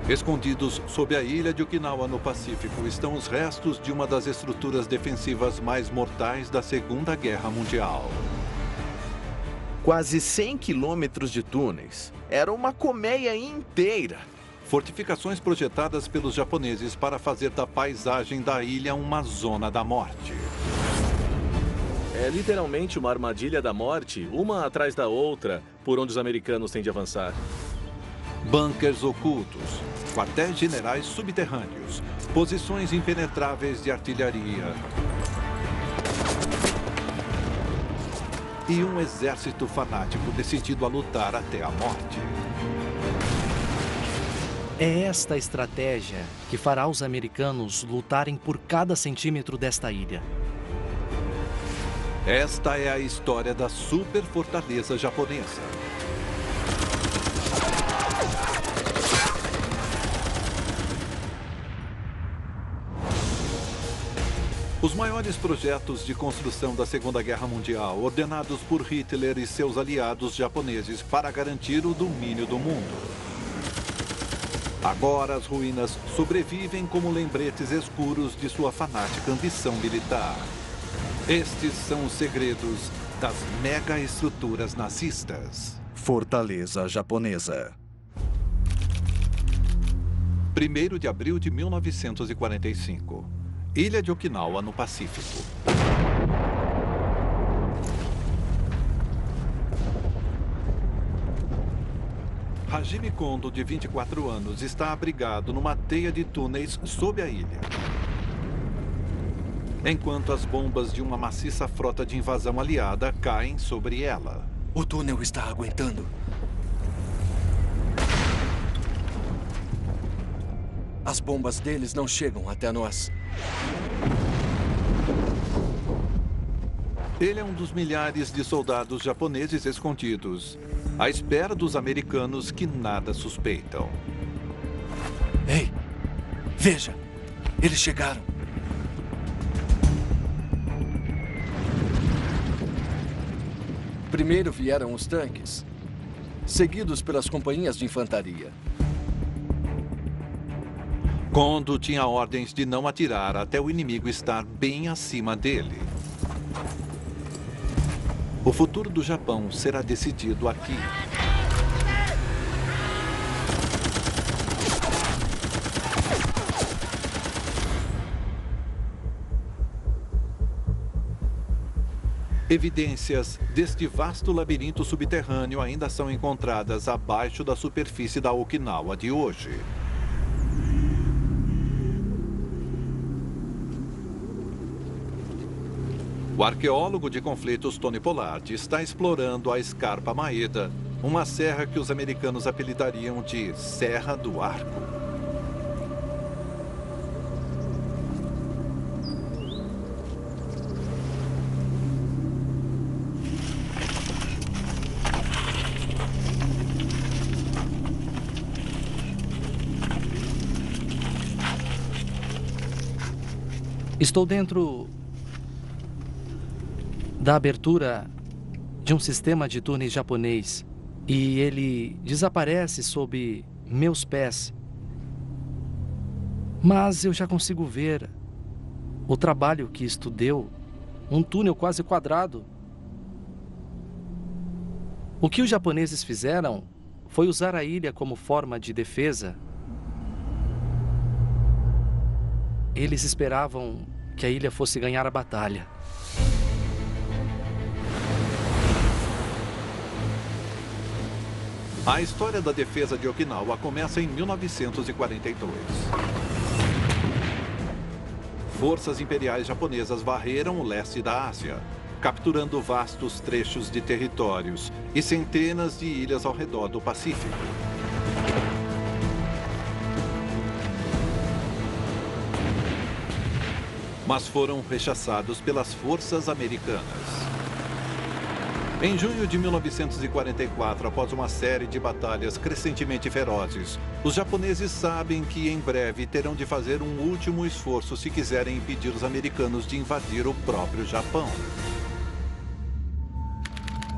Escondidos sob a ilha de Okinawa, no Pacífico, estão os restos de uma das estruturas defensivas mais mortais da Segunda Guerra Mundial. Quase 100 quilômetros de túneis. Era uma colmeia inteira. Fortificações projetadas pelos japoneses para fazer da paisagem da ilha uma zona da morte. É literalmente uma armadilha da morte, uma atrás da outra, por onde os americanos têm de avançar. Bunkers ocultos, quartéis generais subterrâneos, posições impenetráveis de artilharia e um exército fanático decidido a lutar até a morte. É esta a estratégia que fará os americanos lutarem por cada centímetro desta ilha. Esta é a história da super fortaleza japonesa. Os maiores projetos de construção da Segunda Guerra Mundial, ordenados por Hitler e seus aliados japoneses para garantir o domínio do mundo. Agora as ruínas sobrevivem como lembretes escuros de sua fanática ambição militar. Estes são os segredos das mega-estruturas nazistas. Fortaleza japonesa. 1º de abril de 1945. Ilha de Okinawa, no Pacífico. Hajime Kondo, de 24 anos, está abrigado numa teia de túneis sob a ilha. Enquanto as bombas de uma maciça frota de invasão aliada caem sobre ela. O túnel está aguentando. As bombas deles não chegam até nós. Ele é um dos milhares de soldados japoneses escondidos, à espera dos americanos que nada suspeitam. Ei, veja! Eles chegaram. Primeiro vieram os tanques, seguidos pelas companhias de infantaria. Kondo tinha ordens de não atirar até o inimigo estar bem acima dele. O futuro do Japão será decidido aqui. Evidências deste vasto labirinto subterrâneo ainda são encontradas abaixo da superfície da Okinawa de hoje. O arqueólogo de conflitos Tony Pollard está explorando a Scarpa Maeda, uma serra que os americanos apelidariam de Serra do Arco. Estou dentro da abertura de um sistema de túneis japonês e ele desaparece sob meus pés. Mas eu já consigo ver o trabalho que isto deu, um túnel quase quadrado. O que os japoneses fizeram foi usar a ilha como forma de defesa. Eles esperavam que a ilha fosse ganhar a batalha. A história da defesa de Okinawa começa em 1942. Forças imperiais japonesas varreram o leste da Ásia, capturando vastos trechos de territórios e centenas de ilhas ao redor do Pacífico. Mas foram rechaçados pelas forças americanas. Em junho de 1944, após uma série de batalhas crescentemente ferozes, os japoneses sabem que em breve terão de fazer um último esforço se quiserem impedir os americanos de invadir o próprio Japão.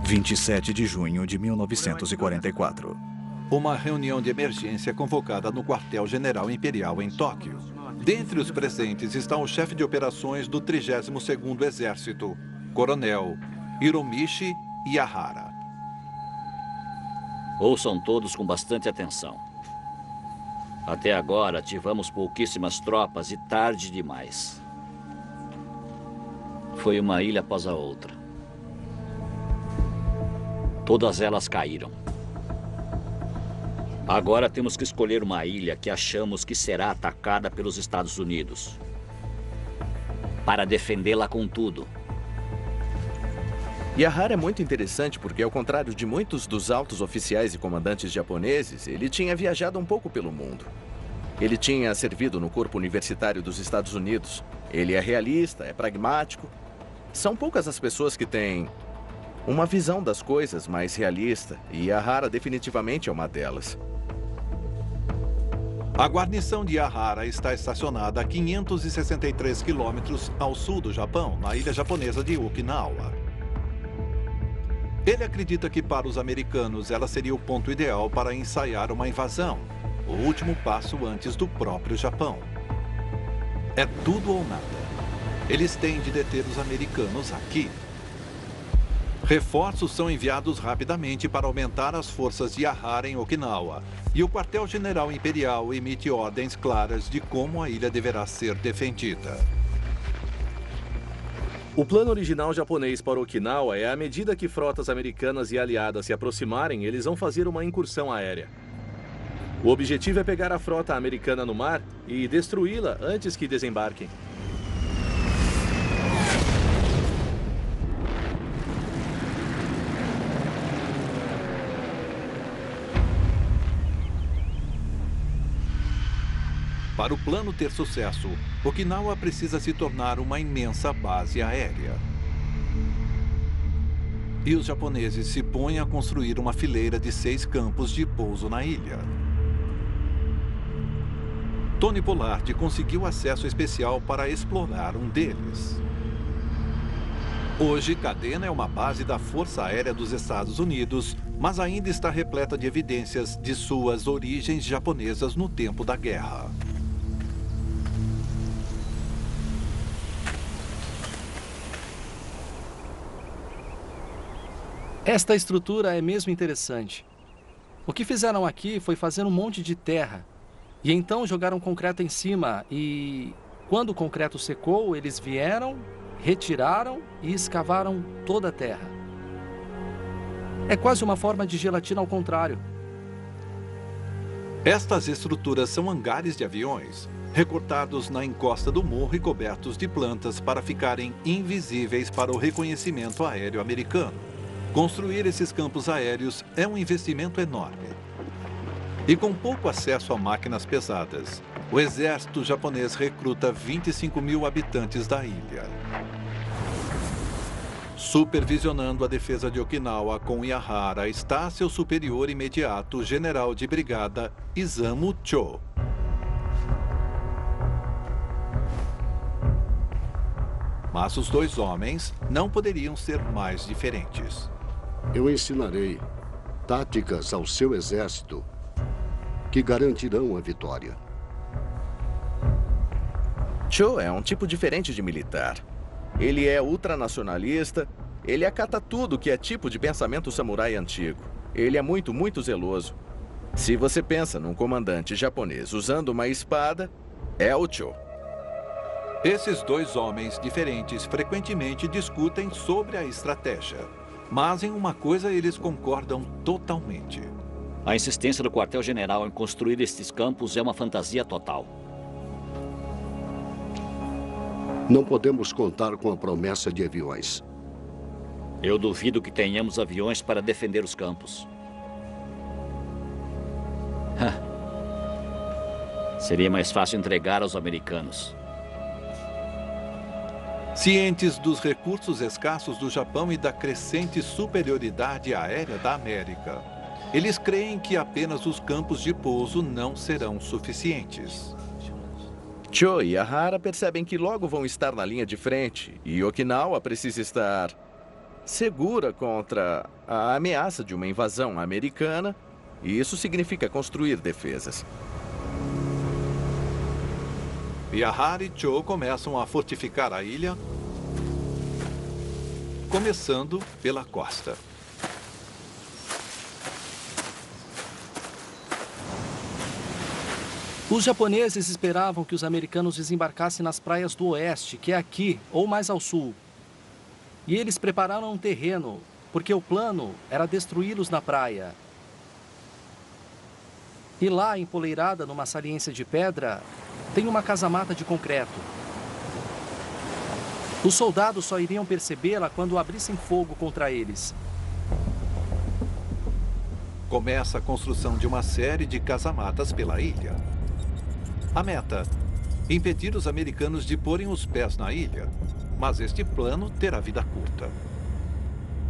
27 de junho de 1944. uma reunião de emergência convocada no quartel-general imperial em Tóquio. Dentre os presentes está o chefe de operações do 32º Exército, Coronel Hiromichi Yahara. Ouçam todos com bastante atenção. Até agora, ativamos pouquíssimas tropas e tarde demais. Foi uma ilha após a outra. Todas elas caíram. Agora temos que escolher uma ilha que achamos que será atacada pelos Estados Unidos. Para defendê-la com tudo. Yahara é muito interessante porque, ao contrário de muitos dos altos oficiais e comandantes japoneses, ele tinha viajado um pouco pelo mundo. Ele tinha servido no corpo universitário dos Estados Unidos. Ele é realista, é pragmático. São poucas as pessoas que têm uma visão das coisas mais realista, e Yahara definitivamente é uma delas. A guarnição de Yahara está estacionada a 563 quilômetros ao sul do Japão, na ilha japonesa de Okinawa. Ele acredita que para os americanos ela seria o ponto ideal para ensaiar uma invasão, o último passo antes do próprio Japão. É tudo ou nada. Eles têm de deter os americanos aqui. Reforços são enviados rapidamente para aumentar as forças de Yahara em Okinawa, e o quartel-general imperial emite ordens claras de como a ilha deverá ser defendida. O plano original japonês para Okinawa é, à medida que frotas americanas e aliadas se aproximarem, eles vão fazer uma incursão aérea. O objetivo é pegar a frota americana no mar e destruí-la antes que desembarquem. Para o plano ter sucesso, Okinawa precisa se tornar uma imensa base aérea. E os japoneses se põem a construir uma fileira de 6 campos de pouso na ilha. Tony Pollard conseguiu acesso especial para explorar um deles. Hoje, Kadena é uma base da Força Aérea dos Estados Unidos, mas ainda está repleta de evidências de suas origens japonesas no tempo da guerra. Esta estrutura é mesmo interessante. O que fizeram aqui foi fazer um monte de terra. E então jogaram concreto em cima e, quando o concreto secou, eles vieram, retiraram e escavaram toda a terra. É quase uma forma de gelatina ao contrário. Estas estruturas são hangares de aviões, recortados na encosta do morro e cobertos de plantas para ficarem invisíveis para o reconhecimento aéreo americano. Construir esses campos aéreos é um investimento enorme. E com pouco acesso a máquinas pesadas, o exército japonês recruta 25 mil habitantes da ilha. Supervisionando a defesa de Okinawa com Yahara está seu superior imediato, o general de brigada Isamu Cho. Mas os dois homens não poderiam ser mais diferentes. Eu ensinarei táticas ao seu exército que garantirão a vitória. Cho é um tipo diferente de militar. Ele é ultranacionalista, ele acata tudo que é tipo de pensamento samurai antigo. Ele é muito, muito zeloso. Se você pensa num comandante japonês usando uma espada, é o Cho. Esses dois homens diferentes frequentemente discutem sobre a estratégia. Mas em uma coisa eles concordam totalmente. A insistência do quartel-general em construir estes campos é uma fantasia total. Não podemos contar com a promessa de aviões. Eu duvido que tenhamos aviões para defender os campos. Seria mais fácil entregar aos americanos. Cientes dos recursos escassos do Japão e da crescente superioridade aérea da América, eles creem que apenas os campos de pouso não serão suficientes. Cho e Yahara percebem que logo vão estar na linha de frente e Okinawa precisa estar segura contra a ameaça de uma invasão americana e isso significa construir defesas. Yahara e Cho começam a fortificar a ilha, começando pela costa. Os japoneses esperavam que os americanos desembarcassem nas praias do oeste, que é aqui, ou mais ao sul. E eles prepararam um terreno, porque o plano era destruí-los na praia. E lá, empoleirada numa saliência de pedra, tem uma casa-mata de concreto. Os soldados só iriam percebê-la quando abrissem fogo contra eles. Começa a construção de uma série de casamatas pela ilha. A meta: impedir os americanos de porem os pés na ilha. Mas este plano terá vida curta.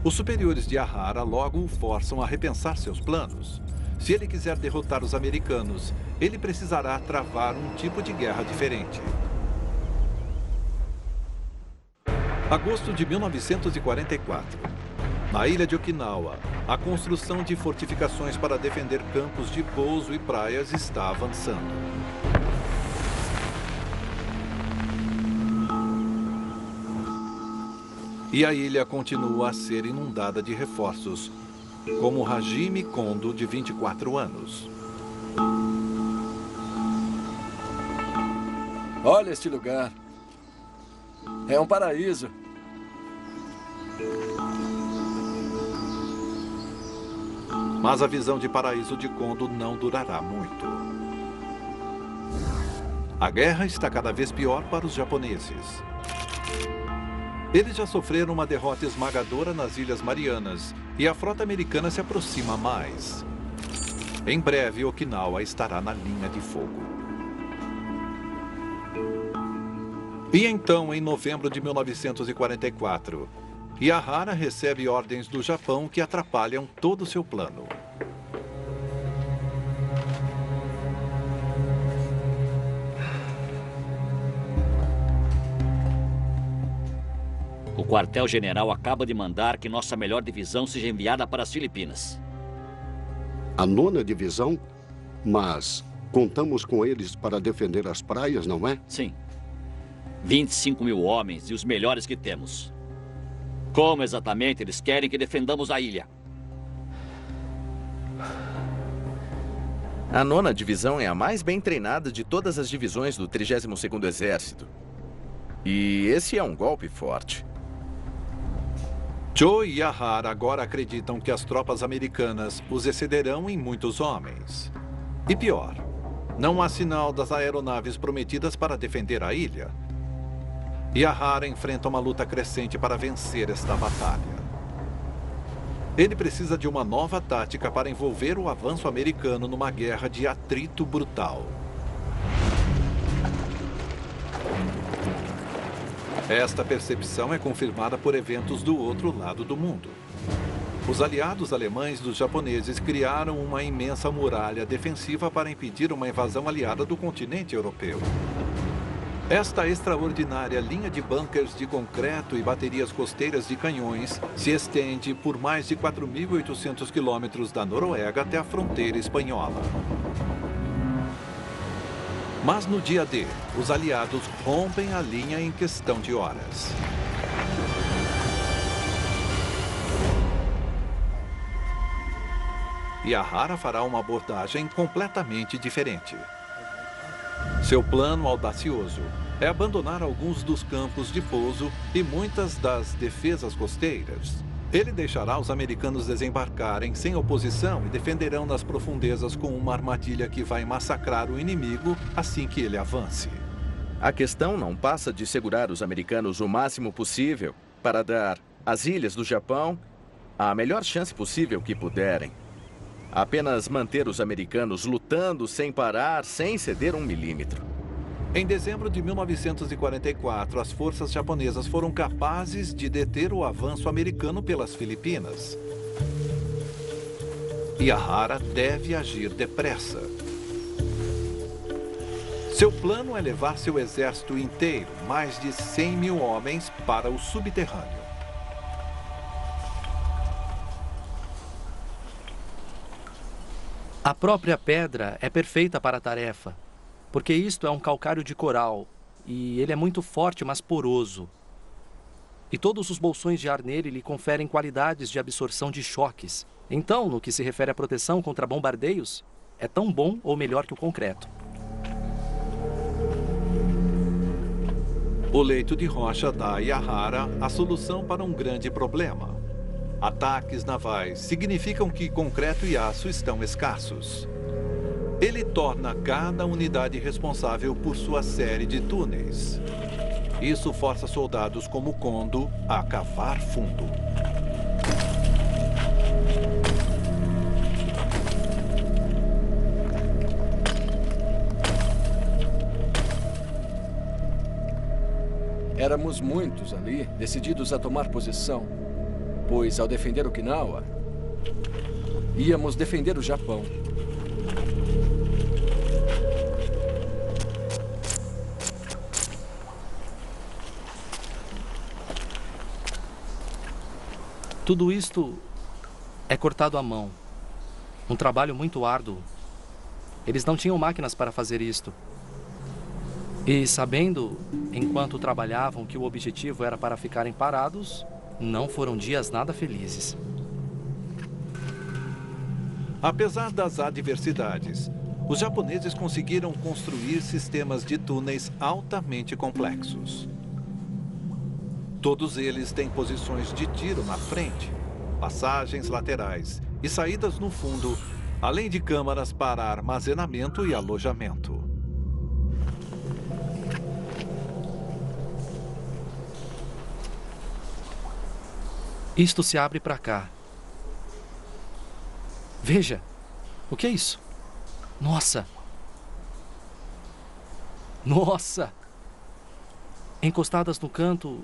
Os superiores de Yahara logo o forçam a repensar seus planos. Se ele quiser derrotar os americanos, ele precisará travar um tipo de guerra diferente. Agosto de 1944. Na ilha de Okinawa, a construção de fortificações para defender campos de pouso e praias está avançando. E a ilha continua a ser inundada de reforços, como Hajime Kondo, de 24 anos. Olha este lugar. É um paraíso. Mas a visão de paraíso de Kondo não durará muito. A guerra está cada vez pior para os japoneses. Eles já sofreram uma derrota esmagadora nas Ilhas Marianas e a frota americana se aproxima mais. Em breve, Okinawa estará na linha de fogo. E então, em novembro de 1944, Yahara recebe ordens do Japão que atrapalham todo o seu plano. O quartel-general acaba de mandar que nossa melhor divisão seja enviada para as Filipinas. A 9ª divisão? Mas contamos com eles para defender as praias, não é? Sim. 25 mil homens e os melhores que temos. Como exatamente eles querem que defendamos a ilha? A 9ª divisão é a mais bem treinada de todas as divisões do 32º Exército. E esse é um golpe forte. Cho e Yahara agora acreditam que as tropas americanas os excederão em muitos homens. E pior, não há sinal das aeronaves prometidas para defender a ilha. Yahara enfrenta uma luta crescente para vencer esta batalha. Ele precisa de uma nova tática para envolver o avanço americano numa guerra de atrito brutal. Esta percepção é confirmada por eventos do outro lado do mundo. Os aliados alemães dos japoneses criaram uma imensa muralha defensiva para impedir uma invasão aliada do continente europeu. Esta extraordinária linha de bunkers de concreto e baterias costeiras de canhões se estende por mais de 4.800 quilômetros da Noruega até a fronteira espanhola. Mas no dia D, os aliados rompem a linha em questão de horas. Yahara fará uma abordagem completamente diferente. Seu plano audacioso é abandonar alguns dos campos de pouso e muitas das defesas costeiras. Ele deixará os americanos desembarcarem sem oposição e defenderão nas profundezas com uma armadilha que vai massacrar o inimigo assim que ele avance. A questão não passa de segurar os americanos o máximo possível para dar às ilhas do Japão a melhor chance possível que puderem. Apenas manter os americanos lutando sem parar, sem ceder 1 milímetro. Em dezembro de 1944, as forças japonesas foram capazes de deter o avanço americano pelas Filipinas. Yahara deve agir depressa. Seu plano é levar seu exército inteiro, mais de 100 mil homens, para o subterrâneo. A própria pedra é perfeita para a tarefa, porque isto é um calcário de coral e ele é muito forte, mas poroso. E todos os bolsões de ar nele lhe conferem qualidades de absorção de choques. Então, no que se refere à proteção contra bombardeios, é tão bom ou melhor que o concreto. O leito de rocha dá a Yahara a solução para um grande problema. Ataques navais significam que concreto e aço estão escassos. Ele torna cada unidade responsável por sua série de túneis. Isso força soldados como Kondo a cavar fundo. Éramos muitos ali, decididos a tomar posição, pois ao defender Okinawa, íamos defender o Japão. Tudo isto é cortado à mão. Um trabalho muito árduo. Eles não tinham máquinas para fazer isto. E sabendo, enquanto trabalhavam, que o objetivo era para ficarem parados, não foram dias nada felizes. Apesar das adversidades, os japoneses conseguiram construir sistemas de túneis altamente complexos. Todos eles têm posições de tiro na frente, passagens laterais e saídas no fundo, além de câmaras para armazenamento e alojamento. Isto se abre para cá. Veja, o que é isso? Nossa! Nossa! Encostadas no canto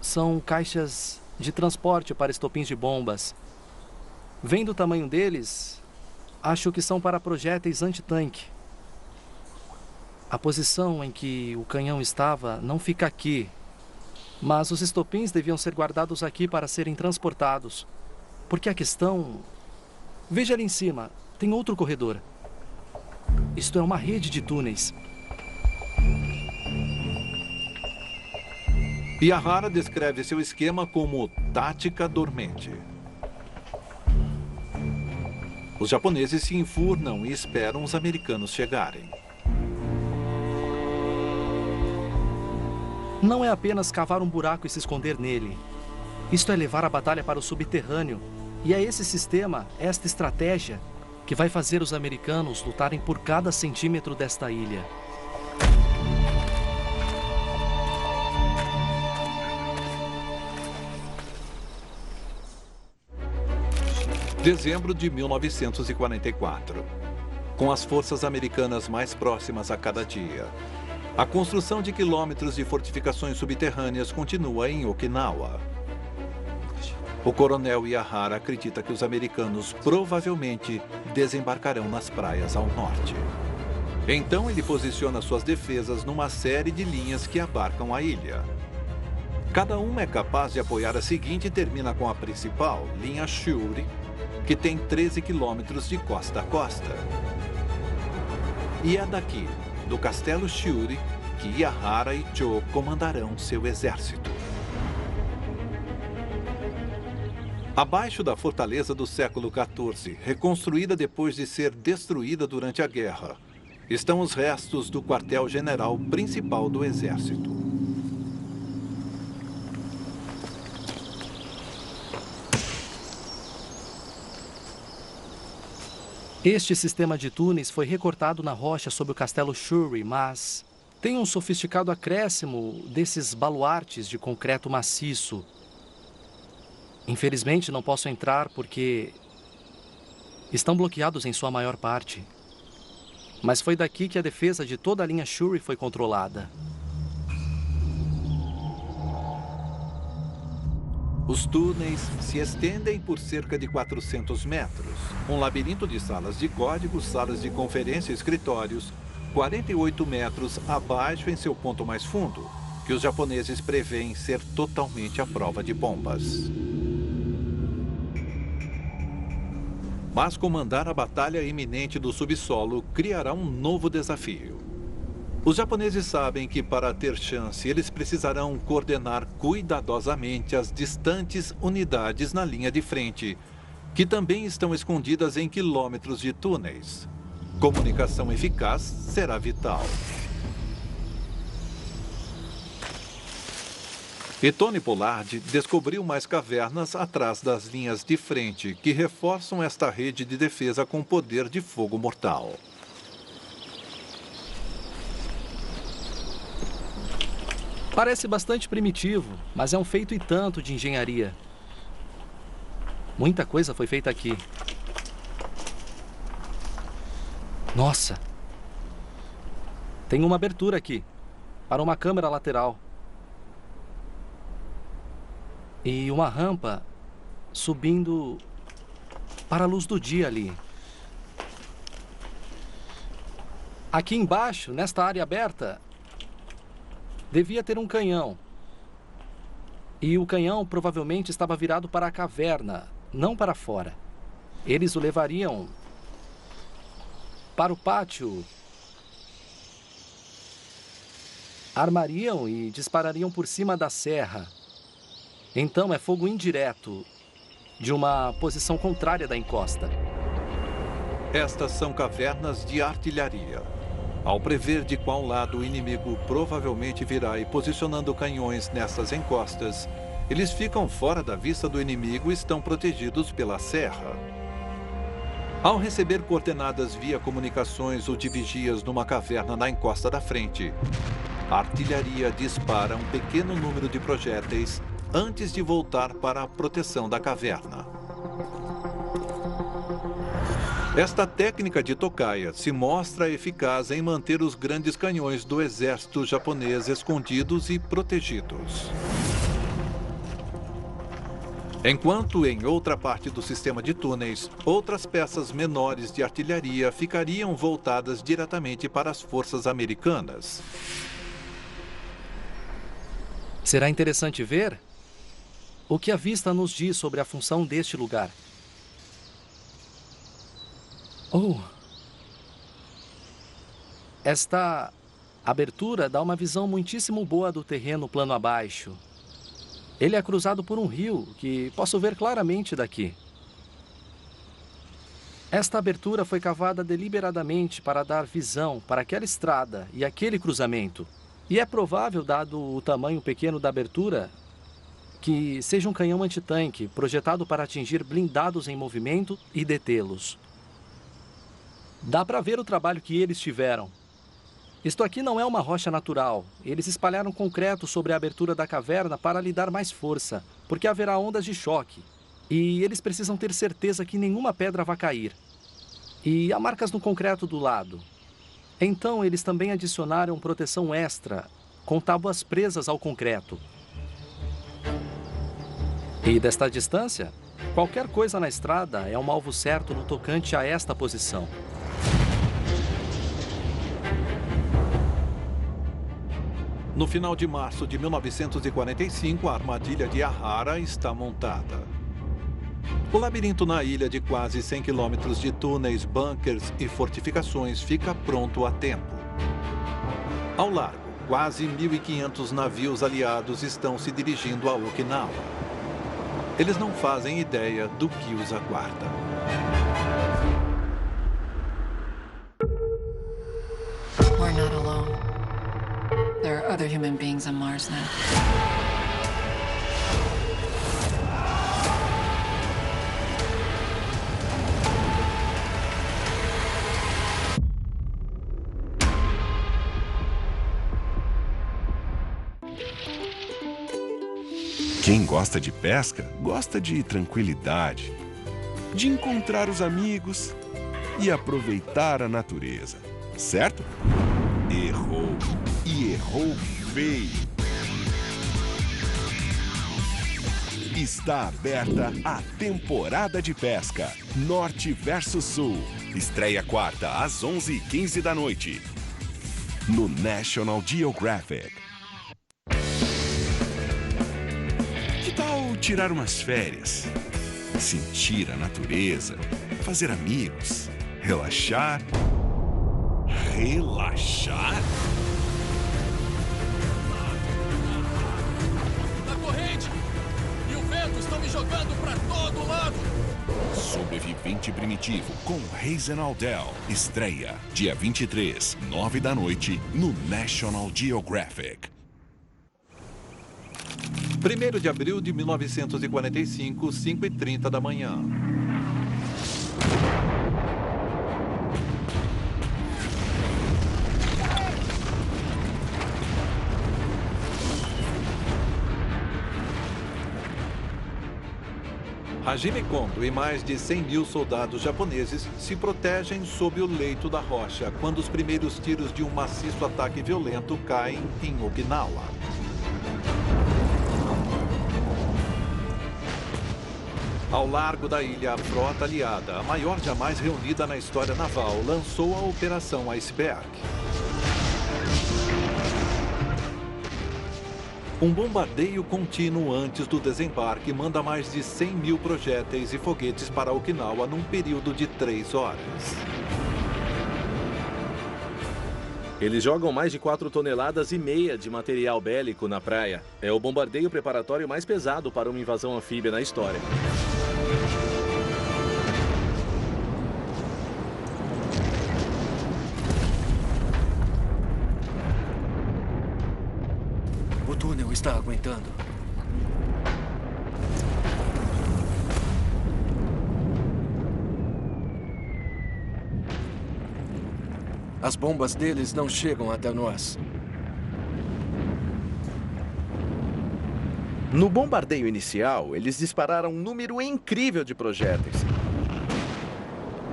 são caixas de transporte para estopins de bombas. Vendo o tamanho deles, acho que são para projéteis antitanque. A posição em que o canhão estava não fica aqui, mas os estopins deviam ser guardados aqui para serem transportados. Porque a questão... Veja ali em cima, tem outro corredor. Isto é uma rede de túneis. Yahara descreve seu esquema como tática dormente. Os japoneses se enfurnam e esperam os americanos chegarem. Não é apenas cavar um buraco e se esconder nele. Isto é levar a batalha para o subterrâneo. E é esse sistema, esta estratégia, que vai fazer os americanos lutarem por cada centímetro desta ilha. Dezembro de 1944. Com as forças americanas mais próximas a cada dia, a construção de quilômetros de fortificações subterrâneas continua em Okinawa. O coronel Yahara acredita que os americanos provavelmente desembarcarão nas praias ao norte. Então ele posiciona suas defesas numa série de linhas que abarcam a ilha. Cada uma é capaz de apoiar a seguinte e termina com a principal, linha Shuri, que tem 13 quilômetros de costa a costa. E é daqui, do castelo Shuri, que Yahara e Cho comandarão seu exército. Abaixo da fortaleza do século XIV, reconstruída depois de ser destruída durante a guerra, estão os restos do quartel-general principal do exército. Este sistema de túneis foi recortado na rocha sob o castelo Shuri, mas tem um sofisticado acréscimo desses baluartes de concreto maciço. Infelizmente, não posso entrar porque estão bloqueados em sua maior parte. Mas foi daqui que a defesa de toda a linha Shuri foi controlada. Os túneis se estendem por cerca de 400 metros. Um labirinto de salas de código, salas de conferência e escritórios, 48 metros abaixo em seu ponto mais fundo, que os japoneses prevêem ser totalmente à prova de bombas. Mas comandar a batalha iminente do subsolo criará um novo desafio. Os japoneses sabem que para ter chance, eles precisarão coordenar cuidadosamente as distantes unidades na linha de frente, que também estão escondidas em quilômetros de túneis. Comunicação eficaz será vital. E Tony Pollard descobriu mais cavernas atrás das linhas de frente, que reforçam esta rede de defesa com poder de fogo mortal. Parece bastante primitivo, mas é um feito e tanto de engenharia. Muita coisa foi feita aqui. Nossa! Tem uma abertura aqui, para uma câmera lateral. E uma rampa subindo para a luz do dia ali. Aqui embaixo, nesta área aberta, devia ter um canhão. E o canhão provavelmente estava virado para a caverna, não para fora. Eles o levariam para o pátio, armariam e disparariam por cima da serra. Então é fogo indireto, de uma posição contrária da encosta. Estas são cavernas de artilharia. Ao prever de qual lado o inimigo provavelmente virá e posicionando canhões nessas encostas, eles ficam fora da vista do inimigo e estão protegidos pela serra. Ao receber coordenadas via comunicações ou de vigias numa caverna na encosta da frente, a artilharia dispara um pequeno número de projéteis antes de voltar para a proteção da caverna. Esta técnica de tocaia se mostra eficaz em manter os grandes canhões do exército japonês escondidos e protegidos. Enquanto em outra parte do sistema de túneis, outras peças menores de artilharia ficariam voltadas diretamente para as forças americanas. Será interessante ver o que a vista nos diz sobre a função deste lugar. Esta abertura dá uma visão muitíssimo boa do terreno plano abaixo. Ele é cruzado por um rio que posso ver claramente daqui. Esta abertura foi cavada deliberadamente para dar visão para aquela estrada e aquele cruzamento. E é provável, dado o tamanho pequeno da abertura, que seja um canhão antitanque projetado para atingir blindados em movimento e detê-los. Dá para ver o trabalho que eles tiveram. Isto aqui não é uma rocha natural. Eles espalharam concreto sobre a abertura da caverna para lhe dar mais força, porque haverá ondas de choque. E eles precisam ter certeza que nenhuma pedra vai cair. E há marcas no concreto do lado. Então, eles também adicionaram proteção extra, com tábuas presas ao concreto. E desta distância, qualquer coisa na estrada é um alvo certo no tocante a esta posição. No final de março de 1945, a armadilha de Ahara está montada. O labirinto na ilha de quase 100 quilômetros de túneis, bunkers e fortificações fica pronto a tempo. Ao largo, quase 1.500 navios aliados estão se dirigindo a Okinawa. Eles não fazem ideia do que os aguarda. We're not alone. There are other human beings on Mars now. Quem gosta de pesca, gosta de tranquilidade, de encontrar os amigos e aproveitar a natureza, certo? Errou. E errou feio. Está aberta a temporada de pesca. Norte versus Sul. Estreia quarta às 11h15 da noite. No National Geographic. Que tal tirar umas férias? Sentir a natureza, fazer amigos, relaxar. Relaxar? A corrente e o vento estão me jogando para todo lado. Sobrevivente Primitivo com Hazen Aldel. Estreia dia 23, 9 da noite, no National Geographic. 1º de abril de 1945, 5h30 da manhã. Hajime Kondo e mais de 100 mil soldados japoneses se protegem sob o leito da rocha quando os primeiros tiros de um maciço ataque violento caem em Okinawa. Ao largo da ilha, a frota aliada, a maior jamais reunida na história naval, lançou a Operação Iceberg. Um bombardeio contínuo antes do desembarque manda mais de 100 mil projéteis e foguetes para Okinawa num período de 3 horas. Eles jogam mais de 4,5 toneladas de material bélico na praia. É o bombardeio preparatório mais pesado para uma invasão anfíbia na história. O túnel está aguentando. As bombas deles não chegam até nós. No bombardeio inicial, eles dispararam um número incrível de projéteis.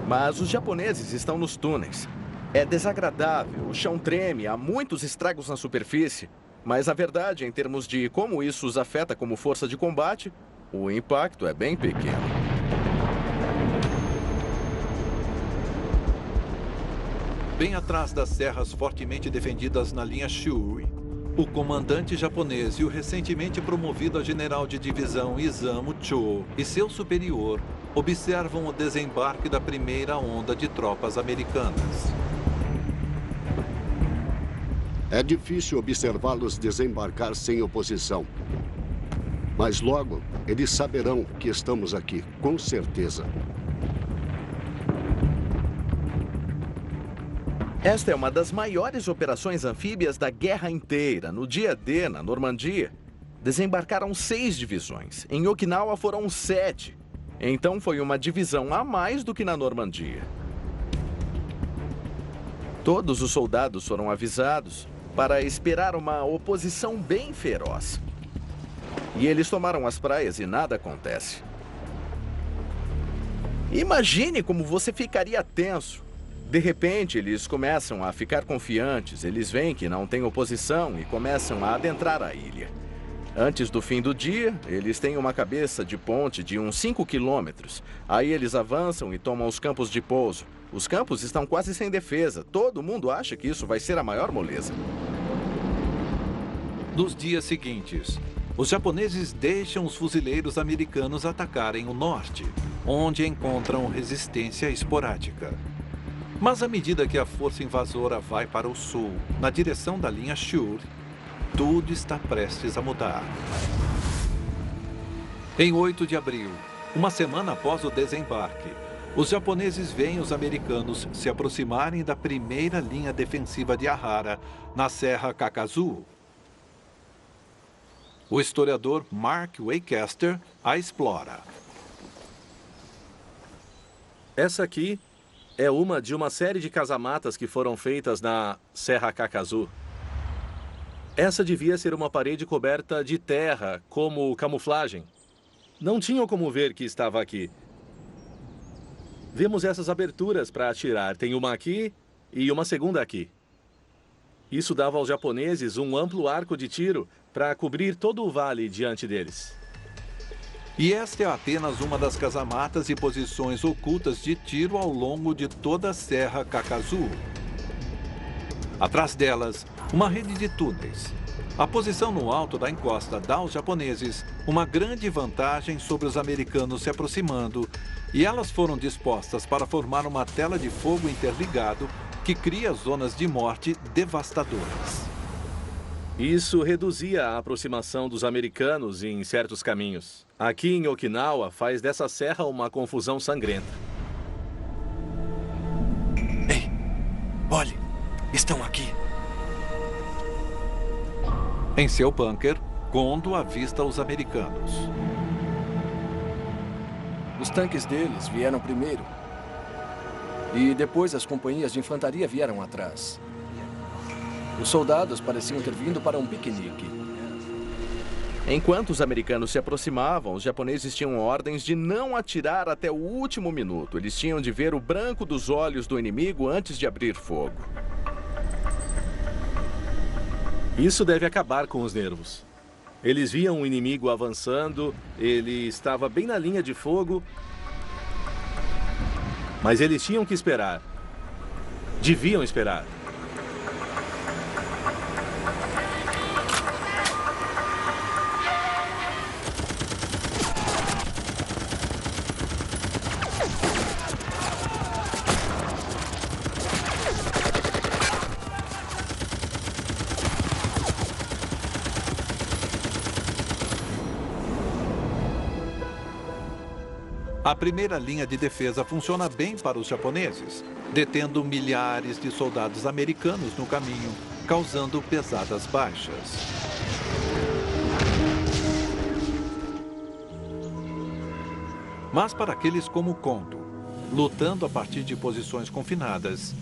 Mas os japoneses estão nos túneis. É desagradável, o chão treme, há muitos estragos na superfície. Mas a verdade, em termos de como isso os afeta como força de combate, o impacto é bem pequeno. Bem atrás das serras fortemente defendidas na linha Shuri, o comandante japonês e o recentemente promovido a general de divisão Isamu Cho e seu superior observam o desembarque da primeira onda de tropas americanas. É difícil observá-los desembarcar sem oposição. Mas logo, eles saberão que estamos aqui, com certeza. Esta é uma das maiores operações anfíbias da guerra inteira. No dia D, na Normandia, desembarcaram 6 divisões. Em Okinawa foram 7. Então foi uma divisão a mais do que na Normandia. Todos os soldados foram avisados para esperar uma oposição bem feroz. E eles tomaram as praias e nada acontece. Imagine como você ficaria tenso. De repente, eles começam a ficar confiantes, eles veem que não tem oposição e começam a adentrar a ilha. Antes do fim do dia, eles têm uma cabeça de ponte de uns 5 quilômetros. Aí eles avançam e tomam os campos de pouso. Os campos estão quase sem defesa. Todo mundo acha que isso vai ser a maior moleza. Nos dias seguintes, os japoneses deixam os fuzileiros americanos atacarem o norte, onde encontram resistência esporádica. Mas à medida que a força invasora vai para o sul, na direção da linha Shuri, tudo está prestes a mudar. Em 8 de abril, uma semana após o desembarque, os japoneses veem os americanos se aproximarem da primeira linha defensiva de Ahara, na Serra Kakazu. O historiador Mark Waycaster a explora. Essa aqui é uma de uma série de casamatas que foram feitas na Serra Kakazu. Essa devia ser uma parede coberta de terra, como camuflagem. Não tinham como ver que estava aqui. Vemos essas aberturas para atirar. Tem uma aqui e uma segunda aqui. Isso dava aos japoneses um amplo arco de tiro para cobrir todo o vale diante deles. E esta é apenas uma das casamatas e posições ocultas de tiro ao longo de toda a Serra Kakazu. Atrás delas, uma rede de túneis. A posição no alto da encosta dá aos japoneses uma grande vantagem sobre os americanos se aproximando E elas foram dispostas para formar uma tela de fogo interligado que cria zonas de morte devastadoras. Isso reduzia a aproximação dos americanos em certos caminhos. Aqui em Okinawa, faz dessa serra uma confusão sangrenta. Ei, olhe, estão aqui. Em seu bunker, Kondo avista os americanos. Os tanques deles vieram primeiro. E depois as companhias de infantaria vieram atrás. Os soldados pareciam ter vindo para um piquenique. Enquanto os americanos se aproximavam, os japoneses tinham ordens de não atirar até o último minuto. Eles tinham de ver o branco dos olhos do inimigo antes de abrir fogo. Isso deve acabar com os nervos. Eles viam o inimigo avançando, ele estava bem na linha de fogo, mas eles tinham que esperar. Deviam esperar. A primeira linha de defesa funciona bem para os japoneses, detendo milhares de soldados americanos no caminho, causando pesadas baixas. Mas para aqueles como Kondo, lutando a partir de posições confinadas,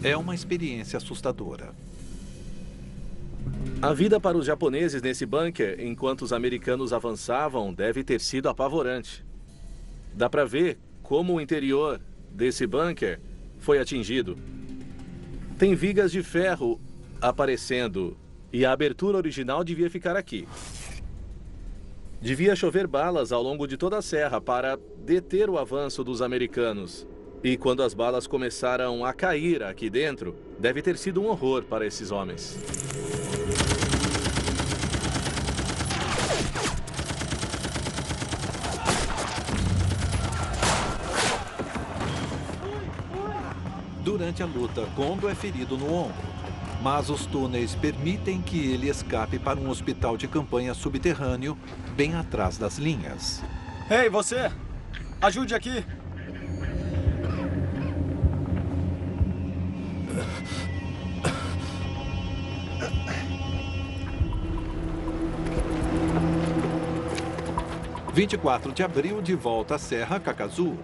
é uma experiência assustadora. A vida para os japoneses nesse bunker, enquanto os americanos avançavam, deve ter sido apavorante. Dá para ver como o interior desse bunker foi atingido. Tem vigas de ferro aparecendo e a abertura original devia ficar aqui. Devia chover balas ao longo de toda a serra para deter o avanço dos americanos. E quando as balas começaram a cair aqui dentro, deve ter sido um horror para esses homens. Durante a luta, Kondo é ferido no ombro, mas os túneis permitem que ele escape para um hospital de campanha subterrâneo, bem atrás das linhas. Ei, você! Ajude aqui! – 24 de abril, de volta à Serra Kakazu.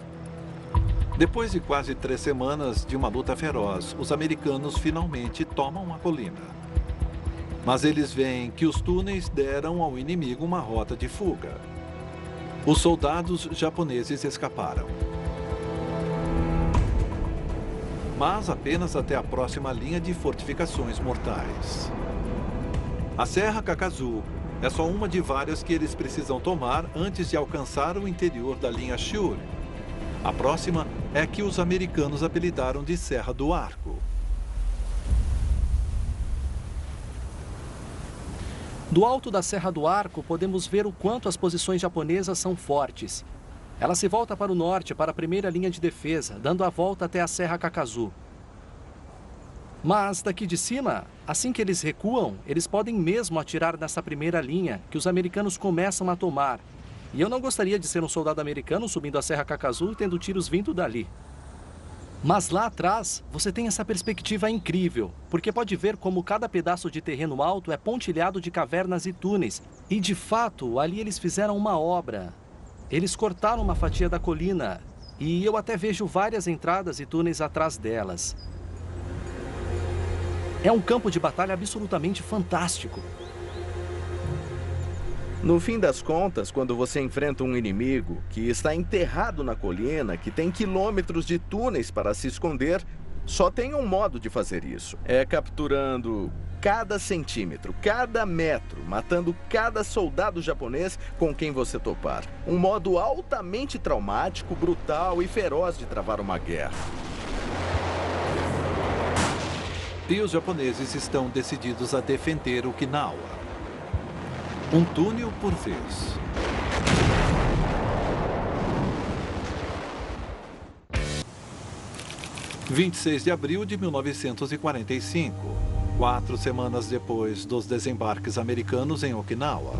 Depois de quase 3 semanas de uma luta feroz, os americanos finalmente tomam a colina. Mas eles veem que os túneis deram ao inimigo uma rota de fuga. Os soldados japoneses escaparam. Mas apenas até a próxima linha de fortificações mortais. A Serra Kakazu é só uma de várias que eles precisam tomar antes de alcançar o interior da linha Shuri. A próxima é que os americanos apelidaram de Serra do Arco. Do alto da Serra do Arco, podemos ver o quanto as posições japonesas são fortes. Ela se volta para o norte, para a primeira linha de defesa, dando a volta até a Serra Kakazu. Mas, daqui de cima, assim que eles recuam, eles podem mesmo atirar nessa primeira linha que os americanos começam a tomar. E eu não gostaria de ser um soldado americano subindo a Serra Kakazu e tendo tiros vindo dali. Mas lá atrás, você tem essa perspectiva incrível, porque pode ver como cada pedaço de terreno alto é pontilhado de cavernas e túneis. E, de fato, ali eles fizeram uma obra. Eles cortaram uma fatia da colina e eu até vejo várias entradas e túneis atrás delas. É um campo de batalha absolutamente fantástico. No fim das contas, quando você enfrenta um inimigo que está enterrado na colina, que tem quilômetros de túneis para se esconder, só tem um modo de fazer isso. É capturando cada centímetro, cada metro, matando cada soldado japonês com quem você topar. Um modo altamente traumático, brutal e feroz de travar uma guerra. E os japoneses estão decididos a defender Okinawa. Um túnel por vez. 26 de abril de 1945, 4 semanas depois dos desembarques americanos em Okinawa.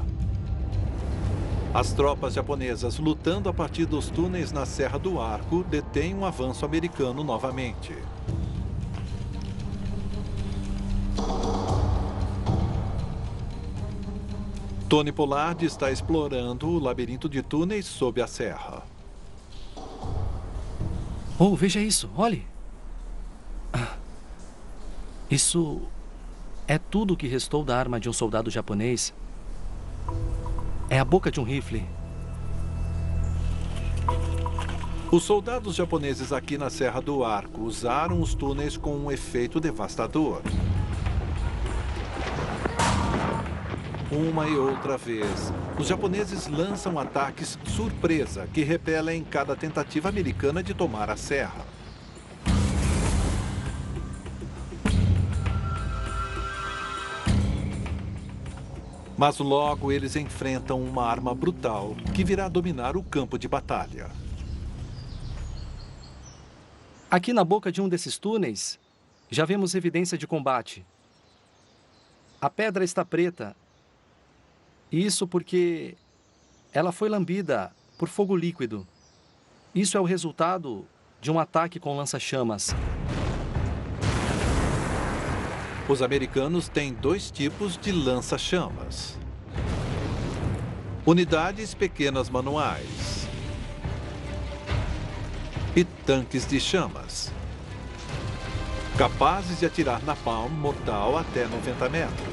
As tropas japonesas, lutando a partir dos túneis na Serra do Arco, detêm um avanço americano novamente. Tony Pollard está explorando o labirinto de túneis sob a serra. Oh, veja isso, olhe. Isso é tudo o que restou da arma de um soldado japonês. É a boca de um rifle. Os soldados japoneses aqui na Serra do Arco usaram os túneis com um efeito devastador. Uma e outra vez, os japoneses lançam ataques surpresa que repelem cada tentativa americana de tomar a serra. Mas logo eles enfrentam uma arma brutal que virá dominar o campo de batalha. Aqui na boca de um desses túneis, já vemos evidência de combate. A pedra está preta. Isso porque ela foi lambida por fogo líquido. Isso é o resultado de um ataque com lança-chamas. Os americanos têm 2 tipos de lança-chamas. Unidades pequenas manuais. E tanques de chamas. Capazes de atirar napalm mortal até 90 metros.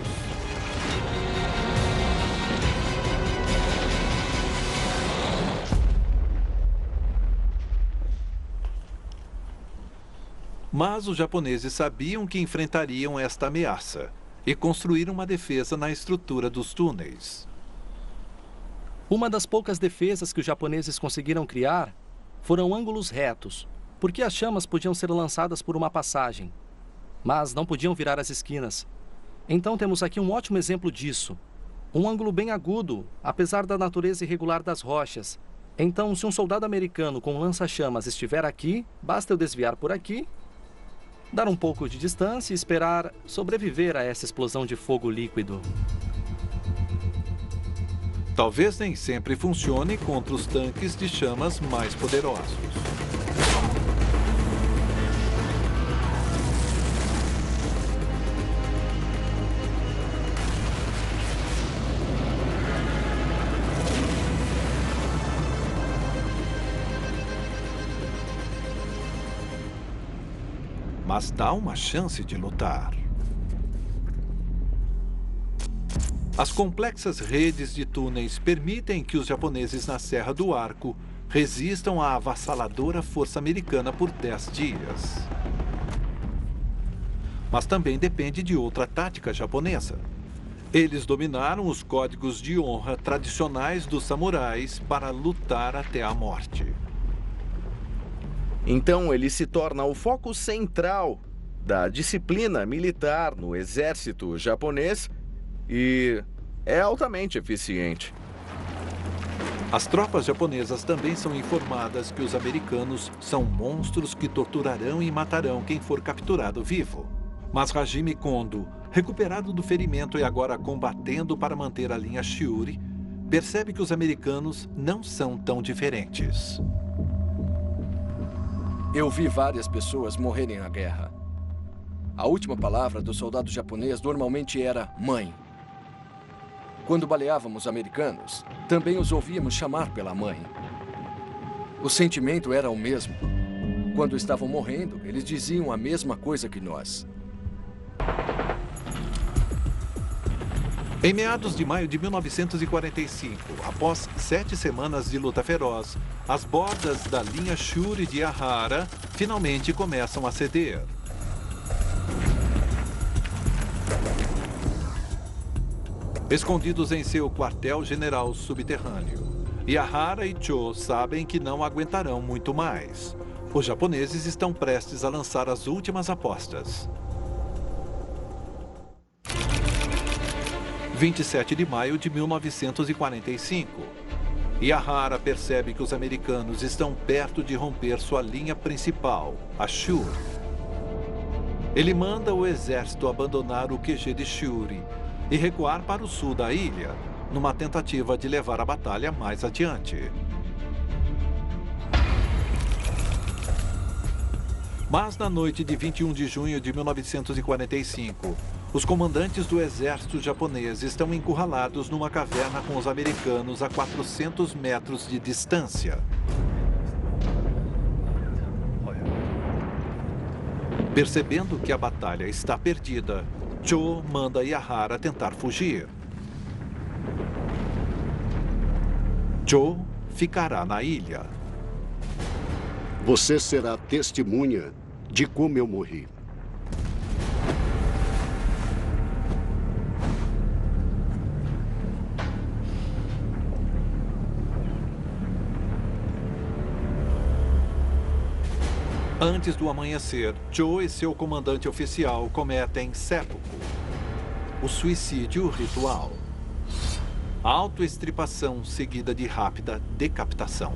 Mas os japoneses sabiam que enfrentariam esta ameaça e construíram uma defesa na estrutura dos túneis. Uma das poucas defesas que os japoneses conseguiram criar foram ângulos retos, porque as chamas podiam ser lançadas por uma passagem, mas não podiam virar as esquinas. Então temos aqui um ótimo exemplo disso. Um ângulo bem agudo, apesar da natureza irregular das rochas. Então, se um soldado americano com lança-chamas estiver aqui, basta eu desviar por aqui, dar um pouco de distância e esperar sobreviver a essa explosão de fogo líquido. Talvez nem sempre funcione contra os tanques de chamas mais poderosos. Mas dá uma chance de lutar. As complexas redes de túneis permitem que os japoneses na Serra do Arco resistam à avassaladora força americana por 10 dias. Mas também depende de outra tática japonesa. Eles dominaram os códigos de honra tradicionais dos samurais para lutar até a morte. Então ele se torna o foco central da disciplina militar no exército japonês e é altamente eficiente. As tropas japonesas também são informadas que os americanos são monstros que torturarão e matarão quem for capturado vivo. Mas Hajime Kondo, recuperado do ferimento e agora combatendo para manter a linha Shiuri, percebe que os americanos não são tão diferentes. Eu vi várias pessoas morrerem na guerra. A última palavra do soldado japonês normalmente era mãe. Quando baleávamos americanos, também os ouvíamos chamar pela mãe. O sentimento era o mesmo. Quando estavam morrendo, eles diziam a mesma coisa que nós. Em meados de maio de 1945, após 7 semanas de luta feroz, as bordas da linha Shuri de Ahara finalmente começam a ceder. Escondidos em seu quartel-general subterrâneo, Ahara e Cho sabem que não aguentarão muito mais. Os japoneses estão prestes a lançar as últimas apostas. 27 de maio de 1945. Ahara percebe que os americanos estão perto de romper sua linha principal, a Shuri. Ele manda o exército abandonar o QG de Shuri e recuar para o sul da ilha, numa tentativa de levar a batalha mais adiante. Mas na noite de 21 de junho de 1945, os comandantes do exército japonês estão encurralados numa caverna com os americanos a 400 metros de distância. Percebendo que a batalha está perdida, Cho manda Yahara tentar fugir. Cho ficará na ilha. Você será testemunha de como eu morri. Antes do amanhecer, Cho e seu comandante oficial cometem seppuku, o suicídio ritual. Autoestripação seguida de rápida decapitação.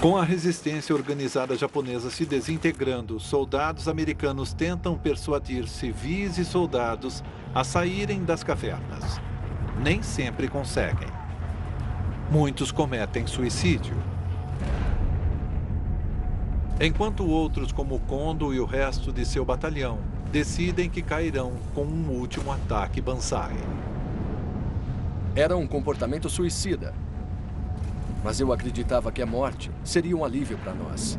Com a resistência organizada japonesa se desintegrando, soldados americanos tentam persuadir civis e soldados a saírem das cavernas. Nem sempre conseguem. Muitos cometem suicídio. Enquanto outros, como Kondo e o resto de seu batalhão, decidem que cairão com um último ataque Banzai. Era um comportamento suicida. Mas eu acreditava que a morte seria um alívio para nós.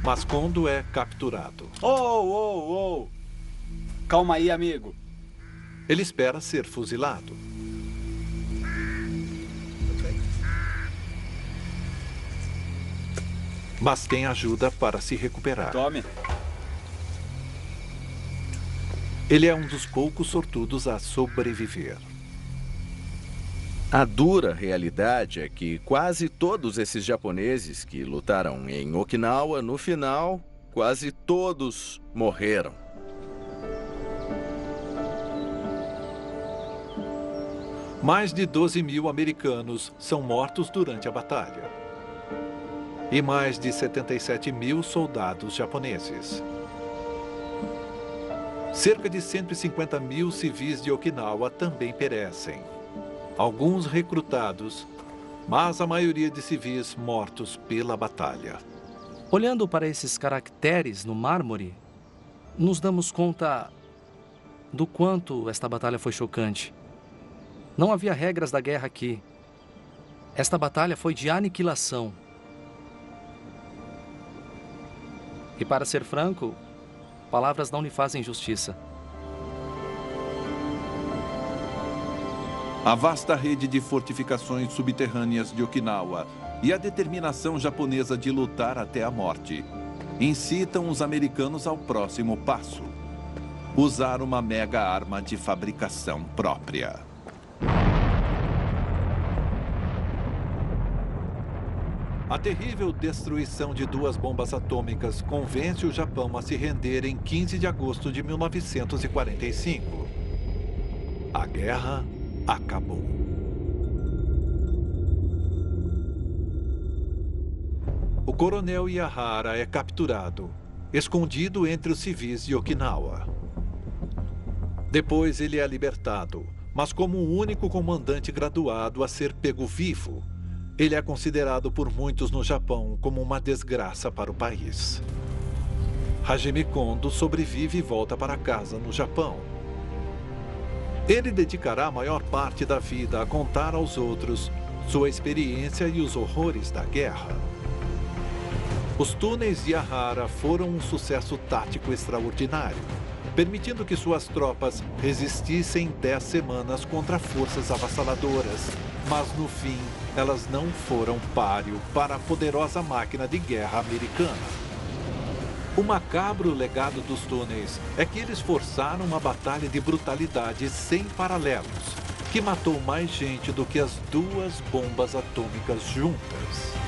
Mas Kondo é capturado. Calma aí, amigo. Ele espera ser fuzilado. Mas tem ajuda para se recuperar. Tome. Ele é um dos poucos sortudos a sobreviver. A dura realidade é que quase todos esses japoneses que lutaram em Okinawa, no final, quase todos morreram. Mais de 12 mil americanos são mortos durante a batalha. E mais de 77 mil soldados japoneses. Cerca de 150 mil civis de Okinawa também perecem. Alguns recrutados, mas a maioria de civis mortos pela batalha. Olhando para esses caracteres no mármore, nos damos conta do quanto esta batalha foi chocante. Não havia regras da guerra aqui. Esta batalha foi de aniquilação. E para ser franco, palavras não lhe fazem justiça. A vasta rede de fortificações subterrâneas de Okinawa e a determinação japonesa de lutar até a morte incitam os americanos ao próximo passo: usar uma mega arma de fabricação própria. A terrível destruição de 2 bombas atômicas convence o Japão a se render em 15 de agosto de 1945. A guerra acabou. O coronel Yahara é capturado, escondido entre os civis de Okinawa. Depois ele é libertado, mas como o único comandante graduado a ser pego vivo, ele é considerado por muitos no Japão como uma desgraça para o país. Hajime Kondo sobrevive e volta para casa no Japão. Ele dedicará a maior parte da vida a contar aos outros sua experiência e os horrores da guerra. Os túneis de Yahara foram um sucesso tático extraordinário, permitindo que suas tropas resistissem 10 semanas contra forças avassaladoras, mas no fim elas não foram páreo para a poderosa máquina de guerra americana. O macabro legado dos túneis é que eles forçaram uma batalha de brutalidade sem paralelos, que matou mais gente do que as 2 bombas atômicas juntas.